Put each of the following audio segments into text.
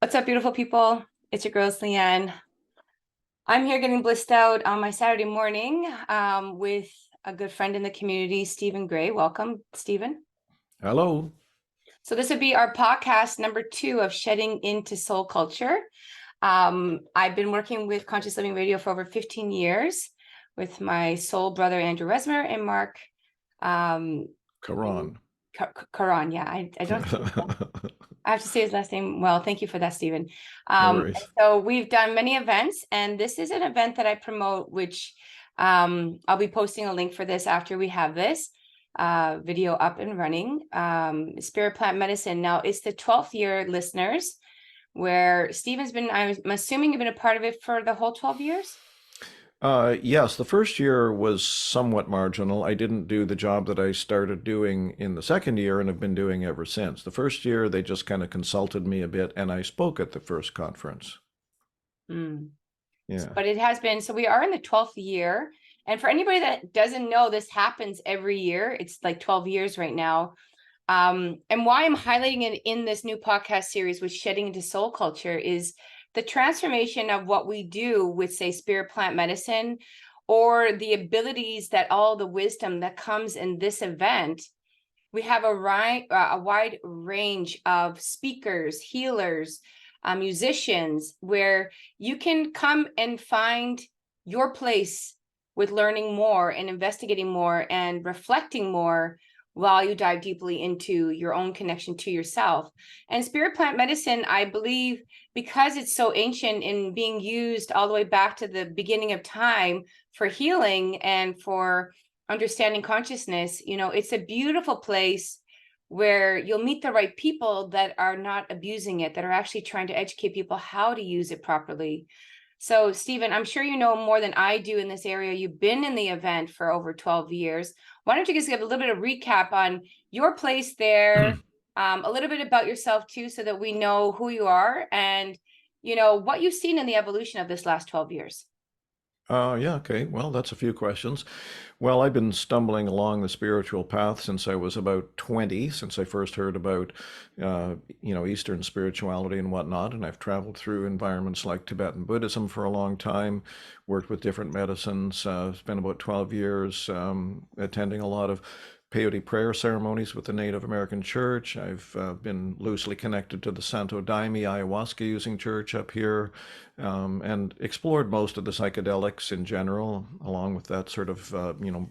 What's up, beautiful people? It's your girl, Leanne. I'm here getting blissed out on my Saturday morning with a good friend in the community, Stephen Gray. Welcome, Stephen. Hello. So this would be our podcast number 2 of Shedding into Soul Culture. I've been working with Conscious Living Radio for over 15 years with my soul brother, Andrew Resmer, and Mark um, Karan. Karan. Yeah, I don't I have to say his last name well. Thank you for that, Stephen. No And worries. so we've done many events, and this is an event that I promote, which I'll be posting a link for this after we have this video up and running. Spirit Plant Medicine. Now, it's the 12th year, listeners, where Stephen's been, I'm assuming you've been a part of it for the whole 12 years? Yes, the first year was somewhat marginal. I didn't do the job that I started doing in the second year and have been doing ever since. The first year, they just kind of consulted me a bit, and I spoke at the first conference. Mm. Yeah. But it has been, so we are in the 12th year. And for anybody that doesn't know, this happens every year. It's like 12 years right now. And why I'm highlighting it in this new podcast series with Shedding into Soul Culture is the transformation of what we do with, say, spirit plant medicine, or the abilities that all the wisdom that comes in this event. We have a wide range of speakers, healers, musicians, where you can come and find your place with learning more and investigating more and reflecting more while you dive deeply into your own connection to yourself. And spirit plant medicine, I believe, because it's so ancient and being used all the way back to the beginning of time for healing and for understanding consciousness, it's a beautiful place where you'll meet the right people that are not abusing it, that are actually trying to educate people how to use it properly. So, Stephen, I'm sure you know more than I do in this area. You've been in the event for over 12 years. Why don't you just give a little bit of recap on your place there, a little bit about yourself too, so that we know who you are and, what you've seen in the evolution of this last 12 years. Yeah, okay. Well, that's a few questions. Well, I've been stumbling along the spiritual path since I was about 20, since I first heard about, Eastern spirituality and whatnot. And I've traveled through environments like Tibetan Buddhism for a long time, worked with different medicines, spent about 12 years attending a lot of peyote prayer ceremonies with the Native American Church. I've been loosely connected to the Santo Daime ayahuasca using church up here, and explored most of the psychedelics in general, along with that sort of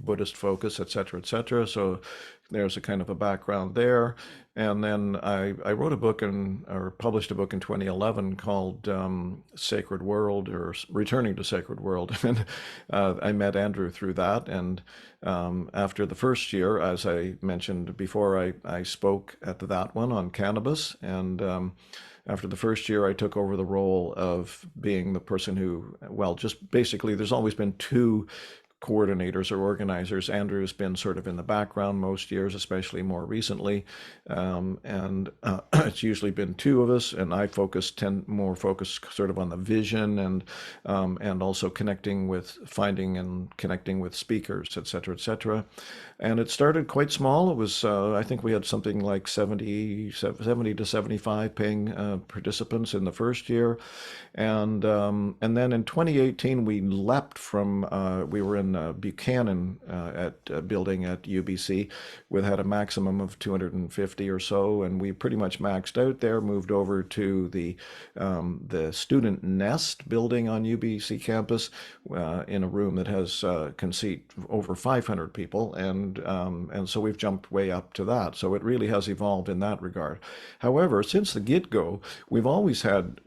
Buddhist focus, et cetera, et cetera. So there's a kind of a background there. And then I wrote a book or published a book in 2011 called Sacred World, or Returning to Sacred World. And I met Andrew through that. And after the first year, as I mentioned before, I spoke at that one on cannabis. And after the first year, I took over the role of being the person who, well, just basically, there's always been two coordinators or organizers. Andrew's been sort of in the background most years, especially more recently, and it's usually been two of us. And I tend more focus sort of on the vision and also finding and connecting with speakers, et cetera, et cetera. And it started quite small. It was I think we had something like 70 to 75 paying participants in the first year, and then in 2018 we leapt from we were in Buchanan at building at UBC. We had a maximum of 250 or so, and we pretty much maxed out there. Moved over to the student nest building on UBC campus, in a room that has can seat over 500 people, and so we've jumped way up to that. So it really has evolved in that regard. However, since the get-go, we've always had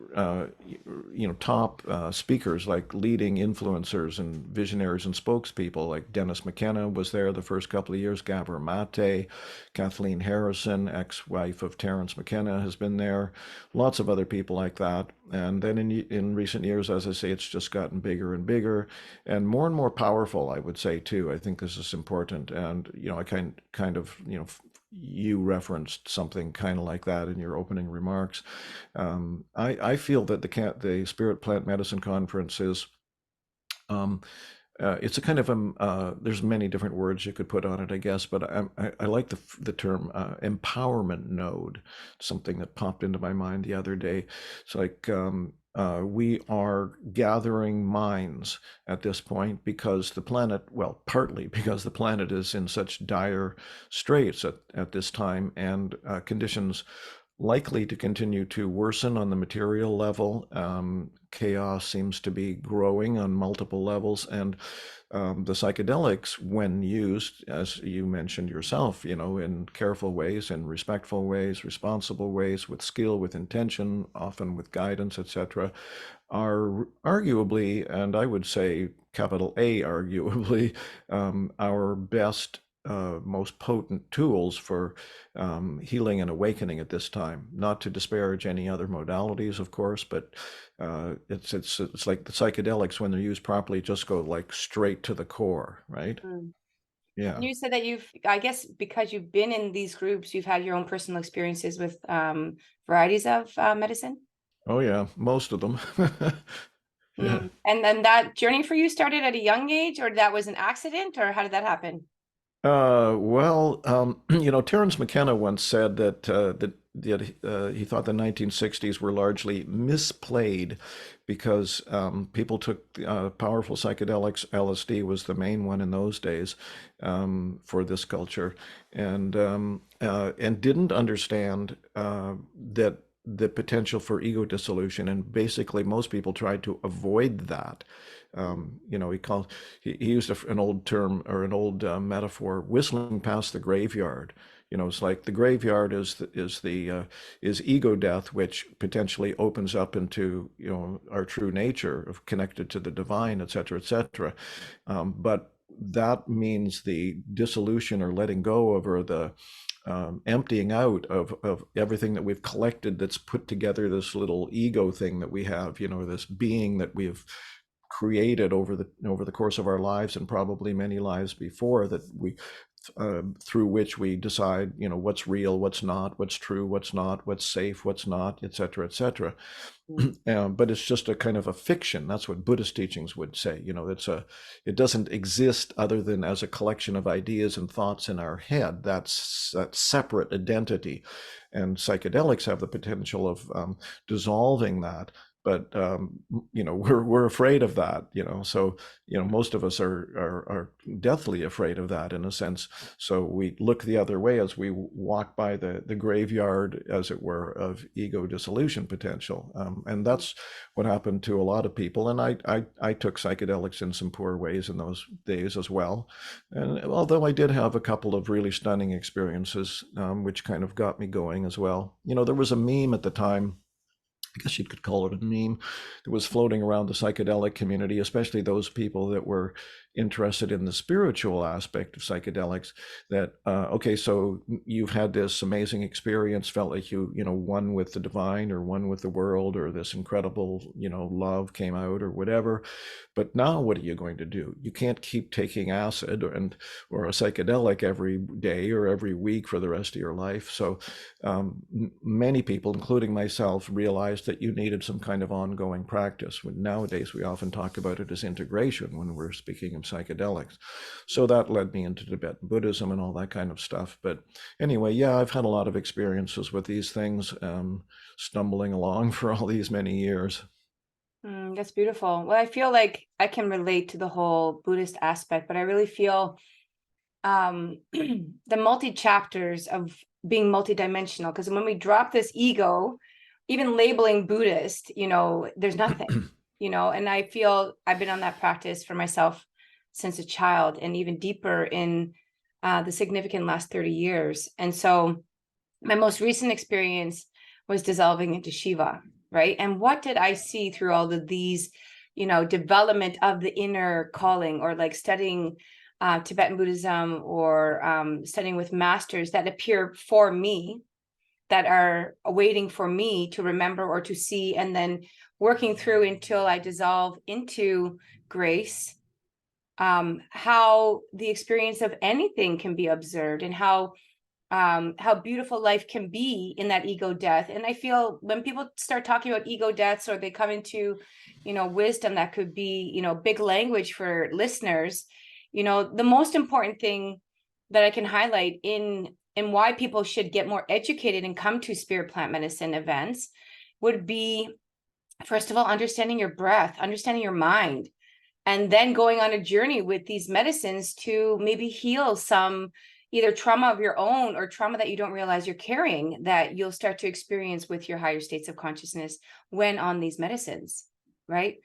top speakers, like leading influencers and visionaries and spokespeople, like Dennis McKenna was there the first couple of years, Gabor Mate, Kathleen Harrison, ex-wife of Terence McKenna, has been there, lots of other people like that. And then in recent years, as I say, it's just gotten bigger and more powerful, I would say, too. I think this is important. And, I kind of, you referenced something kind of like that in your opening remarks. I feel that the Spirit Plant Medicine Conference is um, it's a kind of there's many different words you could put on it, I guess, but I like the term empowerment node, something that popped into my mind the other day. It's like we are gathering minds at this point because the planet, well, partly because the planet is in such dire straits at this time, and conditions likely to continue to worsen on the material level. Chaos seems to be growing on multiple levels, and the psychedelics, when used, as you mentioned yourself, in careful ways, in respectful ways, responsible ways, with skill, with intention, often with guidance, etc., are arguably, and I would say capital A, arguably, our best, most potent tools for healing and awakening at this time. Not to disparage any other modalities, of course, but it's like the psychedelics, when they're used properly, just go like straight to the core, right? Mm. Yeah. You said that I guess because you've been in these groups, you've had your own personal experiences with varieties of medicine. Oh yeah, most of them. Yeah. And then that journey for you started at a young age, or that was an accident, or how did that happen? Well, Terence McKenna once said that he thought the 1960s were largely misplayed because people took powerful psychedelics. LSD was the main one in those days for this culture, and didn't understand that the potential for ego dissolution. And basically, most people tried to avoid that. He used an old term, or an old metaphor, whistling past the graveyard. It's like the graveyard is ego death, which potentially opens up into our true nature of connected to the divine, et cetera, et cetera. But that means the dissolution or letting go of, or the emptying out of everything that we've collected, that's put together this little ego thing that we have, this being that we've created over the course of our lives, and probably many lives before, that we through which we decide what's real, what's not, what's true, what's not, what's safe, what's not, etc., etc. Mm. But it's just a kind of a fiction. That's what Buddhist teachings would say. It doesn't exist other than as a collection of ideas and thoughts in our head. That's that separate identity, and psychedelics have the potential of dissolving that. But we're afraid of that. So most of us are deathly afraid of that, in a sense. So we look the other way as we walk by the graveyard, as it were, of ego dissolution potential. And that's what happened to a lot of people. And I took psychedelics in some poor ways in those days as well. And although I did have a couple of really stunning experiences, which kind of got me going as well. There was a meme at the time, I guess you could call it a meme, that was floating around the psychedelic community, especially those people that were interested in the spiritual aspect of psychedelics. That okay, so you've had this amazing experience, felt like you one with the divine, or one with the world, or this incredible love came out, or whatever. But now what are you going to do? You can't keep taking acid or a psychedelic every day or every week for the rest of your life. So many people, including myself, realized that you needed some kind of ongoing practice. Nowadays, we often talk about it as integration when we're speaking of psychedelics. So that led me into Tibetan Buddhism and all that kind of stuff. But anyway, yeah, I've had a lot of experiences with these things, stumbling along for all these many years. That's beautiful. Well, I feel like I can relate to the whole Buddhist aspect, but I really feel the multi-chapters of being multidimensional, because when we drop this ego, even labeling Buddhist, there's nothing, and I feel I've been on that practice for myself since a child, and even deeper in the significant last 30 years. And so my most recent experience was dissolving into Shiva, right? And what did I see through all of these, development of the inner calling, or like studying Tibetan Buddhism, or studying with masters that appear for me, that are waiting for me to remember or to see, and then working through until I dissolve into grace. How the experience of anything can be observed, and how how beautiful life can be in that ego death. And I feel when people start talking about ego deaths, or they come into, wisdom that could be, big language for listeners, the most important thing that I can highlight in why people should get more educated and come to spirit plant medicine events would be, first of all, understanding your breath, understanding your mind, and then going on a journey with these medicines to maybe heal some either trauma of your own or trauma that you don't realize you're carrying, that you'll start to experience with your higher states of consciousness when on these medicines, right?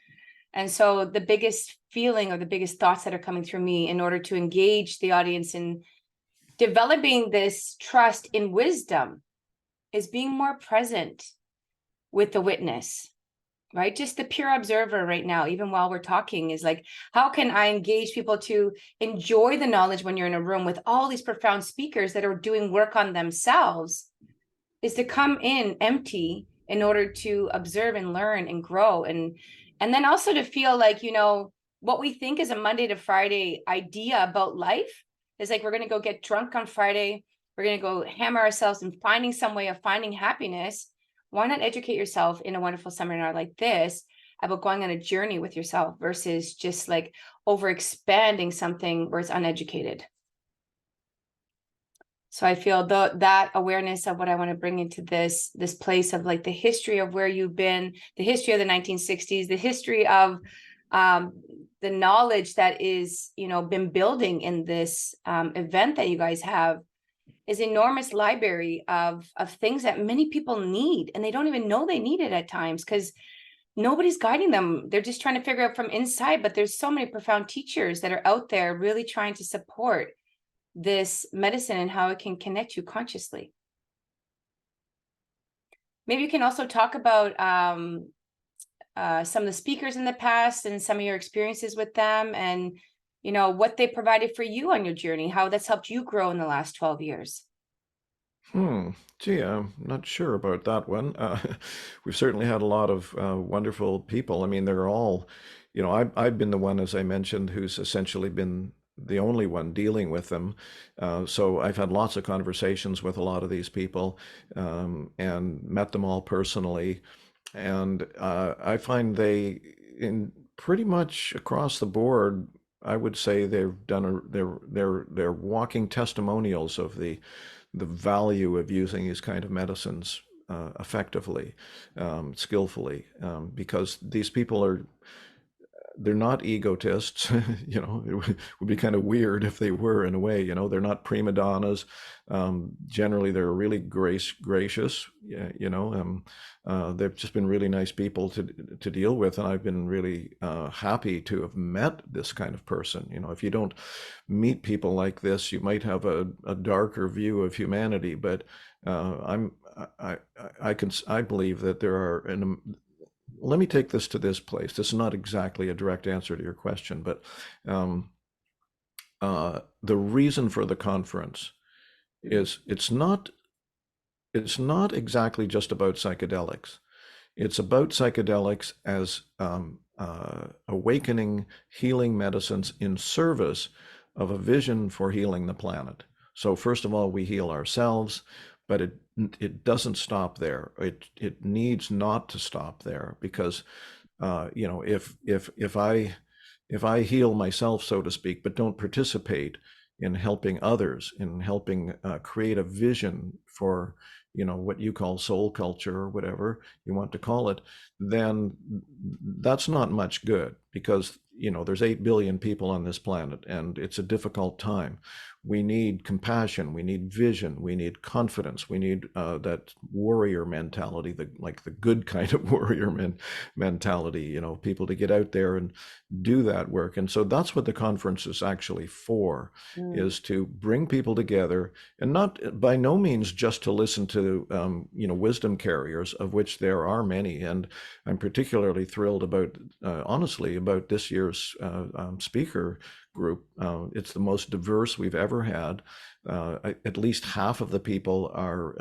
And so the biggest feeling or the biggest thoughts that are coming through me in order to engage the audience in developing this trust in wisdom is being more present with the witness, right? Just the pure observer right now, even while we're talking, is like, how can I engage people to enjoy the knowledge when you're in a room with all these profound speakers that are doing work on themselves, is to come in empty in order to observe and learn and grow. And then also to feel like, what we think is a Monday to Friday idea about life is like, we're going to go get drunk on Friday. We're going to go hammer ourselves in finding some way of finding happiness. Why not educate yourself in a wonderful seminar like this about going on a journey with yourself versus just like over expanding something where it's uneducated? So I feel that awareness of what I want to bring into this place of like the history of where you've been, the history of the 1960s, the history of the knowledge that is, been building in this event that you guys have, is enormous library of things that many people need, and they don't even know they need it at times because nobody's guiding them. They're just trying to figure out from inside, but there's so many profound teachers that are out there really trying to support this medicine and how it can connect you consciously. Maybe you can also talk about some of the speakers in the past and some of your experiences with them, and what they provided for you on your journey, how that's helped you grow in the last 12 years. Gee, I'm not sure about that one. We've certainly had a lot of wonderful people. I mean, they're all, I've been the one, as I mentioned, who's essentially been the only one dealing with them. So I've had lots of conversations with a lot of these people, and met them all personally. And I find they, in pretty much across the board, I would say they've done they're walking testimonials of the value of using these kind of medicines effectively, skillfully, because these people they're not egotists. It would be kind of weird if they were, in a way. They're not prima donnas. Generally, they're really gracious. They've just been really nice people to deal with, and I've been really happy to have met this kind of person. If you don't meet people like this, you might have a darker view of humanity. But I believe that there are let me take this to this place. This is not exactly a direct answer to your question, but the reason for the conference is it's not exactly just about psychedelics. It's about psychedelics as awakening, healing medicines in service of a vision for healing the planet. So first of all, we heal ourselves, but it doesn't stop there. It needs not to stop there, because if I heal myself, so to speak, but don't participate in helping others, in helping create a vision for what you call soul culture, or whatever you want to call it, then that's not much good, because there's 8 billion people on this planet, and it's a difficult time. We need compassion, we need vision, we need confidence, we need that warrior mentality, the good kind of warrior mentality, people to get out there and do that work. And so that's what the conference is actually for, is to bring people together, and not by no means just to listen to wisdom carriers, of which there are many. And I'm particularly thrilled about, honestly, about this year's speaker group. It's the most diverse we've ever had. At least half of the people are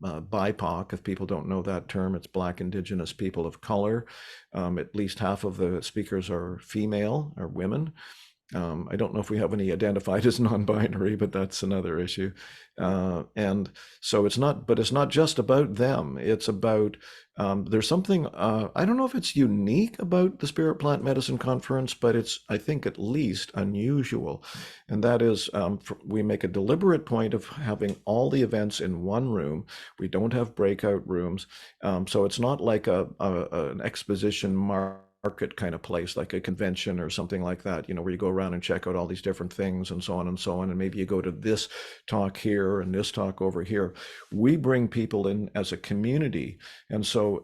BIPOC. If people don't know that term, it's Black, Indigenous, people of color. At least half of the speakers are female, or women. I don't know if we have any identified as non-binary, but that's another issue. And so it's not just about them. It's about, there's something, I don't know if it's unique about the Spirit Plant Medicine Conference, but it's, I think, at least unusual. And that is, we make a deliberate point of having all the events in one room. We don't have breakout rooms. So it's not like an exposition market kind of place, like a convention or something like that, where you go around and check out all these different things and so on and so on. And maybe you go to this talk here and this talk over here. We bring people in as a community. And so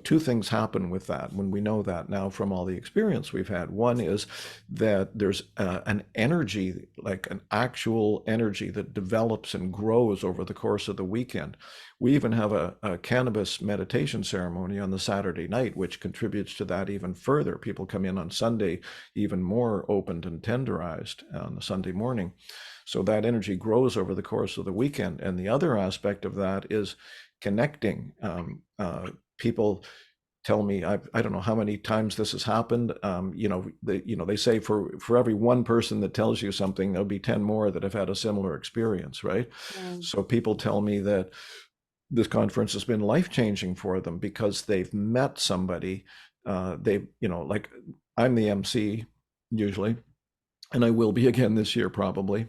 two things happen with that when we know that now from all the experience we've had. One is that there's an energy, like an actual energy that develops and grows over the course of the weekend. We even have a cannabis meditation ceremony on the Saturday night, which contributes to that even further. People come in on Sunday even more opened and tenderized on the Sunday morning. So that energy grows over the course of the weekend. And the other aspect of that is connecting. People tell me, I don't know how many times this has happened. They say for every one person that tells you something, there'll be 10 more that have had a similar experience, right? Mm, So people tell me that this conference has been life changing for them because they've met somebody. Like I'm the MC usually, and I will be again this year probably.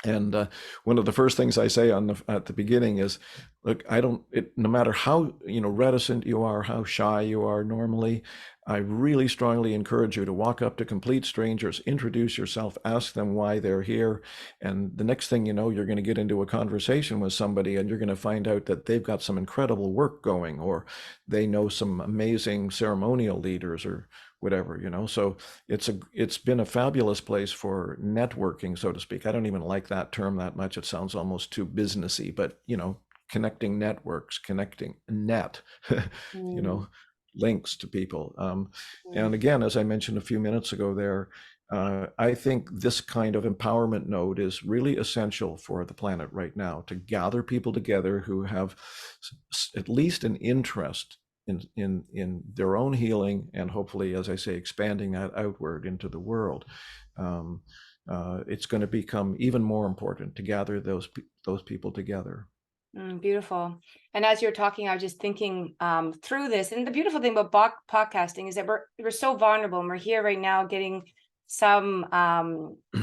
And one of the first things I say at the beginning is, look, no matter how, reticent you are, how shy you are normally, I really strongly encourage you to walk up to complete strangers, introduce yourself, ask them why they're here. And the next thing you know, you're going to get into a conversation with somebody and you're going to find out that they've got some incredible work going, or they know some amazing ceremonial leaders or whatever. So it's been a fabulous place for networking, so to speak. I don't even like that term that much. It sounds almost too businessy, but connecting networks, connecting net, you mm, know, links to people. mm, And again, as I mentioned a few minutes ago there, I think this kind of empowerment node is really essential for the planet right now, to gather people together who have at least an interest in their own healing, and hopefully, as I say, expanding that outward into the world. Um, it's going to become even more important to gather those people together. beautiful. And as you're talking, I was just thinking through this. And the beautiful thing about podcasting is that we're so vulnerable, and we're here right now getting some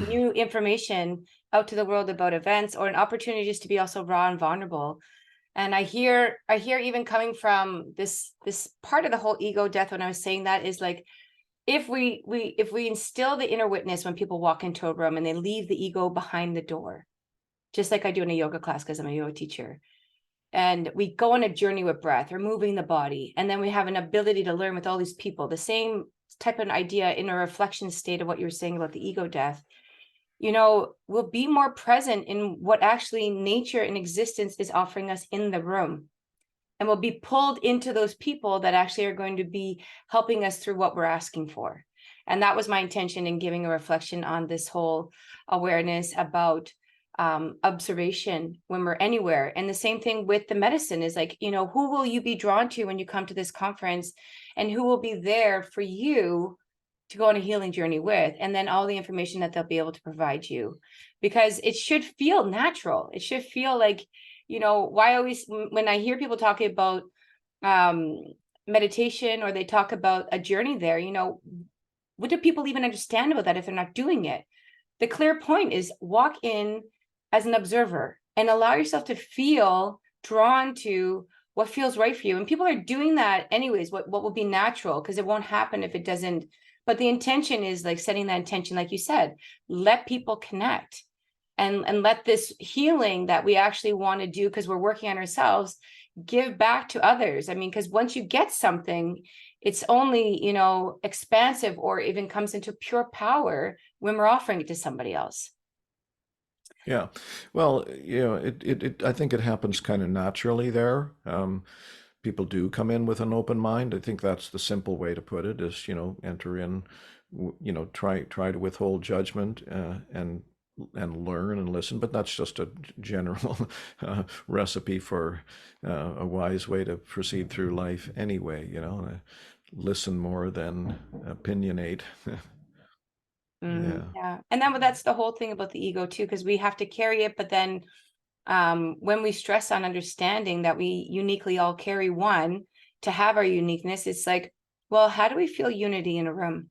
new information out to the world about events, or an opportunity just to be also raw and vulnerable. And I hear even coming from this part of the whole ego death, when I was saying that, is like, if we instill the inner witness when people walk into a room and they leave the ego behind the door, just like I do in a yoga class because I'm a yoga teacher, and we go on a journey with breath or moving the body, and then we have an ability to learn with all these people the same type of idea in a reflection state of what you were saying about the ego death, we'll be more present in what actually nature and existence is offering us in the room, and we'll be pulled into those people that actually are going to be helping us through what we're asking for. And that was my intention in giving a reflection on this whole awareness about observation when we're anywhere. And the same thing with the medicine is like, who will you be drawn to when you come to this conference, and who will be there for you to go on a healing journey with, and then all the information that they'll be able to provide you, because it should feel natural. It should feel like, why always, when I hear people talking about um meditation, or they talk about a journey there, what do people even understand about that if they're not doing it? The clear point is, walk in as an observer and allow yourself to feel drawn to what feels right for you. And people are doing that anyways, what will be natural, because it won't happen if it doesn't. But the intention is like setting that intention, like you said, let people connect, and let this healing that we actually want to do, because we're working on ourselves, give back to others. I mean, because once you get something, it's only, expansive, or even comes into pure power when we're offering it to somebody else. Yeah. Well, I think it happens kind of naturally there. People do come in with an open mind. I think that's the simple way to put it, is, enter in, try to withhold judgment, and learn and listen. But that's just a general recipe for a wise way to proceed through life anyway, listen more than opinionate. Yeah. Yeah. And that's the whole thing about the ego too, because we have to carry it. But then when we stress on understanding that we uniquely all carry one to have our uniqueness, it's like, well, how do we feel unity in a room?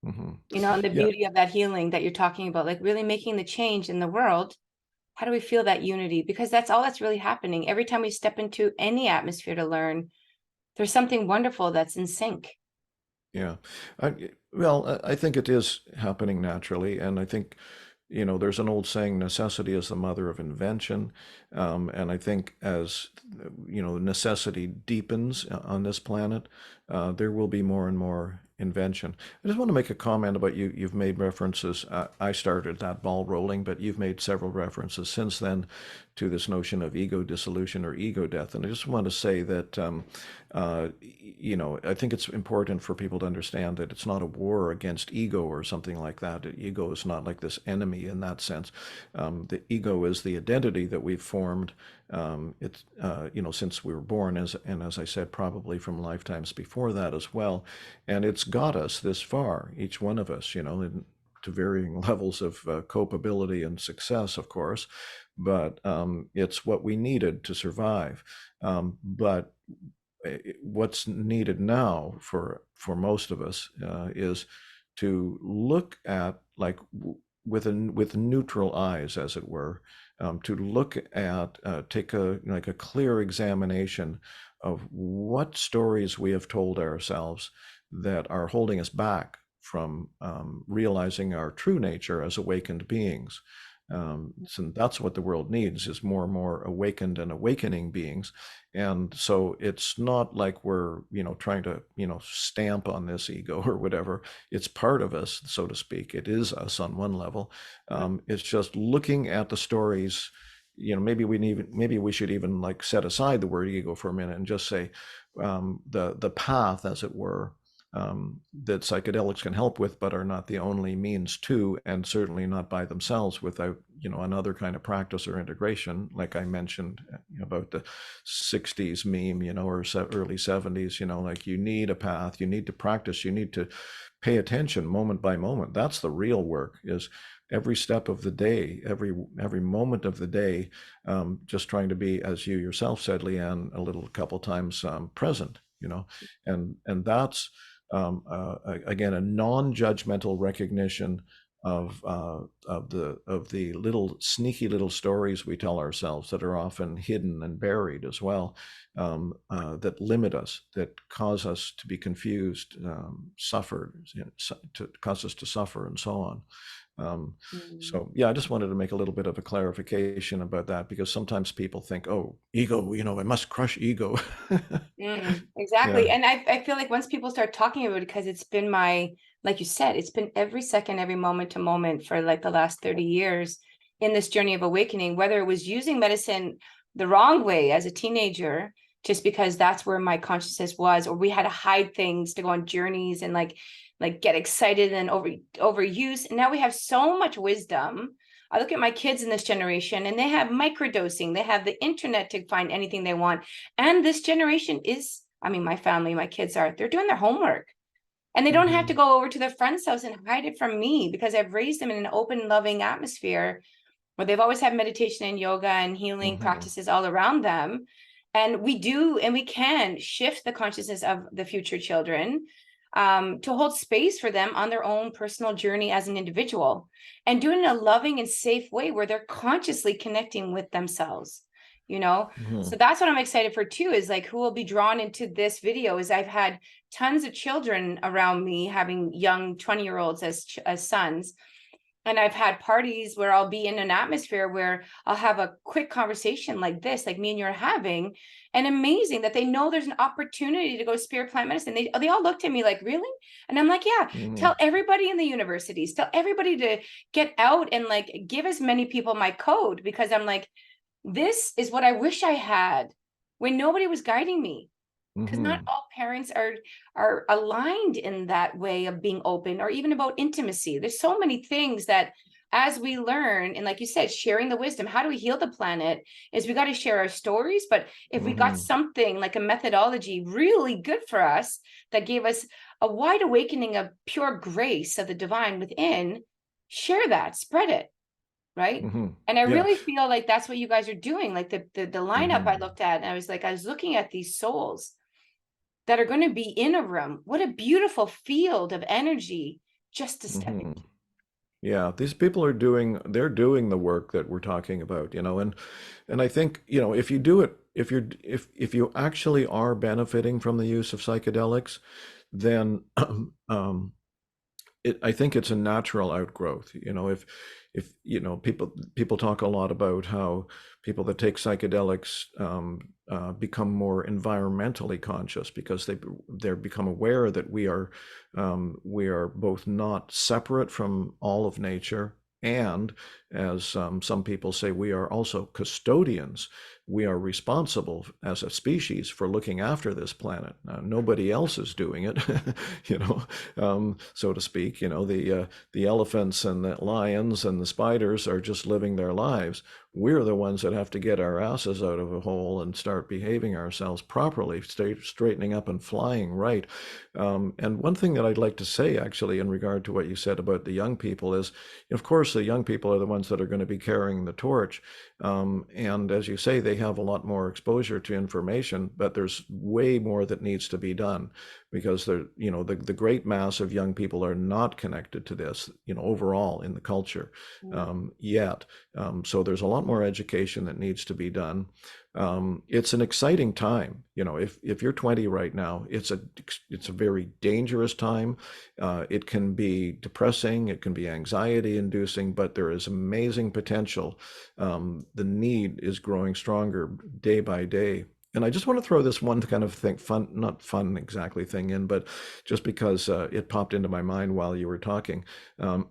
Hmm. And the Yeah. beauty of that healing that you're talking about, like really making the change in the world. How do we feel that unity? Because that's all that's really happening. Every time we step into any atmosphere to learn, there's something wonderful that's in sync. Yeah. I think it is happening naturally, and I think, there's an old saying, necessity is the mother of invention. And I think as, necessity deepens on this planet, there will be more and more invention. I just want to make a comment about you. You've made references. I started that ball rolling, but you've made several references since then to this notion of ego dissolution or ego death. And I just want to say that, I think it's important for people to understand that it's not a war against ego or something like that. Ego is not like this enemy in that sense. The ego is the identity that we've formed. It's since we were born, as I said, probably from lifetimes before that as well, and it's got us this far, each one of us, to varying levels of culpability and success, of course, but it's what we needed to survive. But what's needed now for most of us is to look at, like, with neutral eyes, as it were, to look at, take a clear examination of what stories we have told ourselves that are holding us back from realizing our true nature as awakened beings. So that's what the world needs, is more and more awakened and awakening beings. And so it's not like we're, trying to, stamp on this ego or whatever. It's part of us, so to speak. It is us on one level. It's just looking at the stories. Maybe we should even like set aside the word ego for a minute and just say, the path, as it were, that psychedelics can help with, but are not the only means to, and certainly not by themselves without, another kind of practice or integration, like I mentioned about the 60s meme, or early 70s, like you need a path, you need to practice, you need to pay attention moment by moment. That's the real work, is every step of the day, every moment of the day, just trying to be, as you yourself said, Leanne, a couple times, present, and that's again, a non-judgmental recognition of the little sneaky little stories we tell ourselves that are often hidden and buried as well, that limit us, that cause us to be confused, to cause us to suffer, and so on. Mm. So yeah, I just wanted to make a little bit of a clarification about that, because sometimes people think, oh, ego, I must crush ego. Exactly. Yeah. And I feel like once people start talking about it, because it's been like you said, it's been every second, every moment to moment for like the last 30 years in this journey of awakening, whether it was using medicine the wrong way as a teenager, just because that's where my consciousness was, or we had to hide things to go on journeys and like get excited and overuse. And now we have so much wisdom. I look at my kids in this generation and they have microdosing. They have the internet to find anything they want. And this generation is, I mean, my family, my kids they're doing their homework. And they don't have to Hmm. go over to their friend's house and hide it from me, because I've raised them in an open, loving atmosphere where they've always had meditation and yoga and healing Hmm. practices all around them. And we do, and we can shift the consciousness of the future children, to hold space for them on their own personal journey as an individual, and do it in a loving and safe way where they're consciously connecting with themselves. Hmm. So that's what I'm excited for too, is like who will be drawn into this video. Is I've had tons of children around me having young 20-year-olds as sons, and I've had parties where I'll be in an atmosphere where I'll have a quick conversation like this, like me and you're having, and amazing that they know there's an opportunity to go spirit plant medicine. They all looked at me like, really? And I'm like, yeah, Hmm. tell everybody in the universities, tell everybody to get out and like give as many people my code, because I'm like, this is what I wish I had when nobody was guiding me, because not Hmm. all parents are aligned in that way of being open, or even about intimacy. There's so many things that as we learn, and like you said, sharing the wisdom, how do we heal the planet, is we got to share our stories. But if we got Hmm. something like a methodology really good for us that gave us a wide awakening of pure grace of the divine within, share that, spread it, right? Hmm. And I Yeah. really feel like that's what you guys are doing. Like the lineup I Hmm. looked at, and I was looking at these souls that are going to be in a room. What a beautiful field of energy just to step Hmm. into. Yeah, these people they're doing the work that we're talking about, and I think, if you do it, if you actually are benefiting from the use of psychedelics, then I think it's a natural outgrowth. If people talk a lot about how people that take psychedelics become more environmentally conscious because they're become aware that we are both not separate from all of nature, and as some people say, we are also custodians. We are responsible as a species for looking after this planet. Now, nobody else is doing it, you know, so to speak. The elephants and the lions and the spiders are just living their lives. We're the ones that have to get our asses out of a hole and start behaving ourselves properly, straightening up and flying right. And one thing that I'd like to say, actually, in regard to what you said about the young people is, of course, the young people are the ones that are going to be carrying the torch. And as you say, they have a lot more exposure to information, but there's way more that needs to be done, because the great mass of young people are not connected to this, overall in the culture, Mm. yet. So there's a lot more education that needs to be done. It's an exciting time. If you're 20 right now, it's a very dangerous time. It can be depressing, it can be anxiety inducing, but there is amazing potential. The need is growing stronger day by day. And I just want to throw this one kind of thing, fun, not fun exactly thing in, but just because it popped into my mind while you were talking. Um,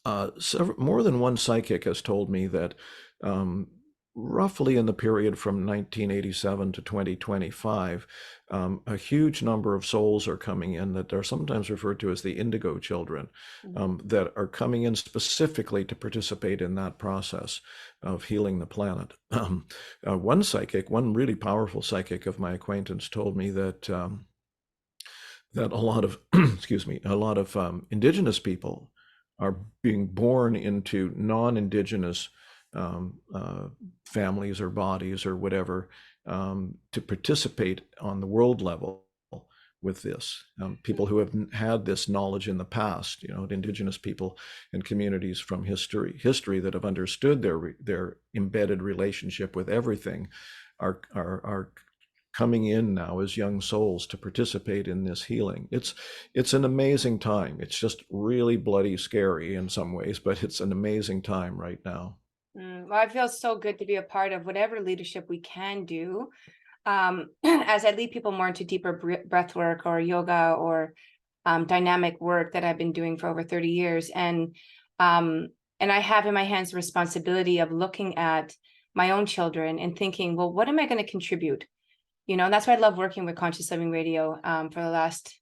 more than one psychic has told me that um, roughly in the period from 1987 to 2025, a huge number of souls are coming in that are sometimes referred to as the indigo children, Mhm. that are coming in specifically to participate in that process of healing the planet. One really powerful psychic of my acquaintance told me that a lot of excuse me, a lot of indigenous people are being born into non-indigenous families or bodies or whatever, to participate on the world level with this. People who have had this knowledge in the past, indigenous people and communities from history that have understood their embedded relationship with everything, are coming in now as young souls to participate in this healing. It's an amazing time. It's just really bloody scary in some ways, but it's an amazing time right now. Well, I feel so good to be a part of whatever leadership we can do. As I lead people more into deeper breath work or yoga or dynamic work that I've been doing for over 30 years. Um, and I have in my hands the responsibility of looking at my own children and thinking, well, what am I going to contribute? And that's why I love working with Conscious Living Radio for the last,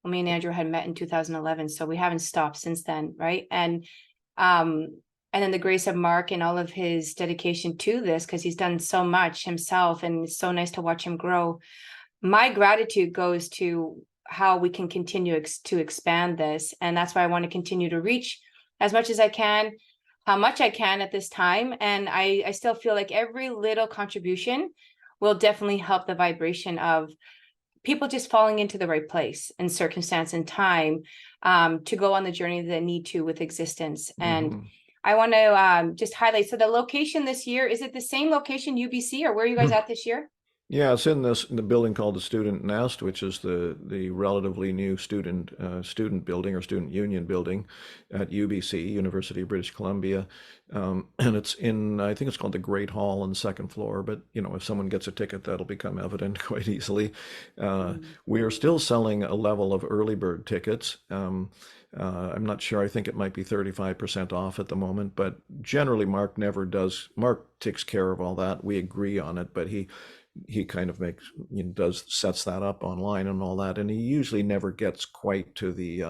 well, me and Andrew had met in 2011, so we haven't stopped since then, right? Um, and then the grace of Mark and all of his dedication to this, because he's done so much himself, and it's so nice to watch him grow. My gratitude goes to how we can continue to expand this, and that's why I want to continue to reach as much as I can, how much I can at this time. And I still feel like every little contribution will definitely help the vibration of people just falling into the right place and circumstance and time, to go on the journey that they need to with existence. And Mhm. I want to just highlight, so the location this year, is it the same location, UBC, or where are you guys at this year? Yeah, it's in the building called the Student Nest, which is the relatively new student building or student union building at UBC, University of British Columbia, and I think it's called the Great Hall on the second floor. But if someone gets a ticket, that'll become evident quite easily. Mm. We are still selling a level of early bird tickets. I'm not sure. I think it might be 35% off at the moment, but generally Mark never does. Mark takes care of all that. We agree on it, but he kind of makes sets that up online and all that, and he usually never gets quite to the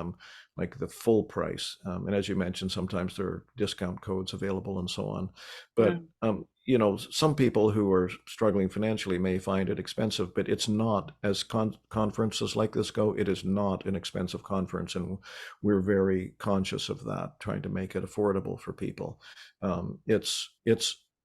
like the full price. And as you mentioned, sometimes there are discount codes available and so on. But Mm. some people who are struggling financially may find it expensive, but it's not, as conferences like this go, it is not an expensive conference, and we're very conscious of that, trying to make it affordable for people. It's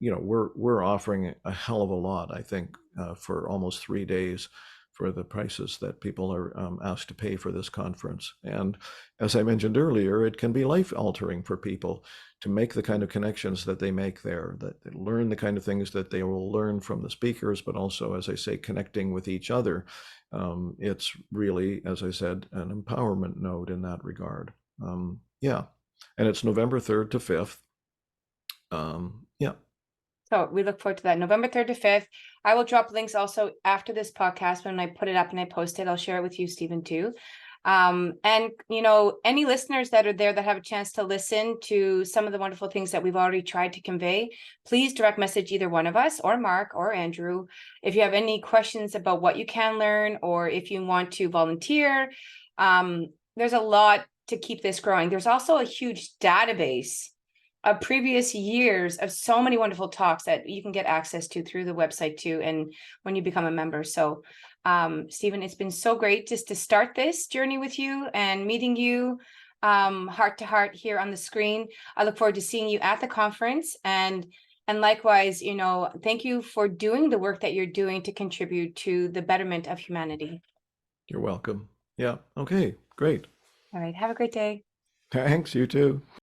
we're offering a hell of a lot, I think, for almost 3 days for the prices that people are asked to pay for this conference. And as I mentioned earlier, it can be life altering for people to make the kind of connections that they make there, that they learn the kind of things that they will learn from the speakers, but also, as I say, connecting with each other. It's really, as I said, an empowerment node in that regard. Yeah. And it's November 3rd to 5th. Yeah. So we look forward to that, November 3rd to 5th. I will drop links also after this podcast. When I put it up and I post it, I'll share it with you, Stephen, too. And any listeners that are there that have a chance to listen to some of the wonderful things that we've already tried to convey, please direct message either one of us or Mark or Andrew if you have any questions about what you can learn, or if you want to volunteer. There's a lot to keep this growing. There's also a huge database of previous years of so many wonderful talks that you can get access to through the website too, and when you become a member. So Stephen, it's been so great just to start this journey with you and meeting you heart to heart here on the screen. I look forward to seeing you at the conference, and likewise, thank you for doing the work that you're doing to contribute to the betterment of humanity. You're welcome. Yeah. Okay, great. All right, have a great day. Thanks, you too.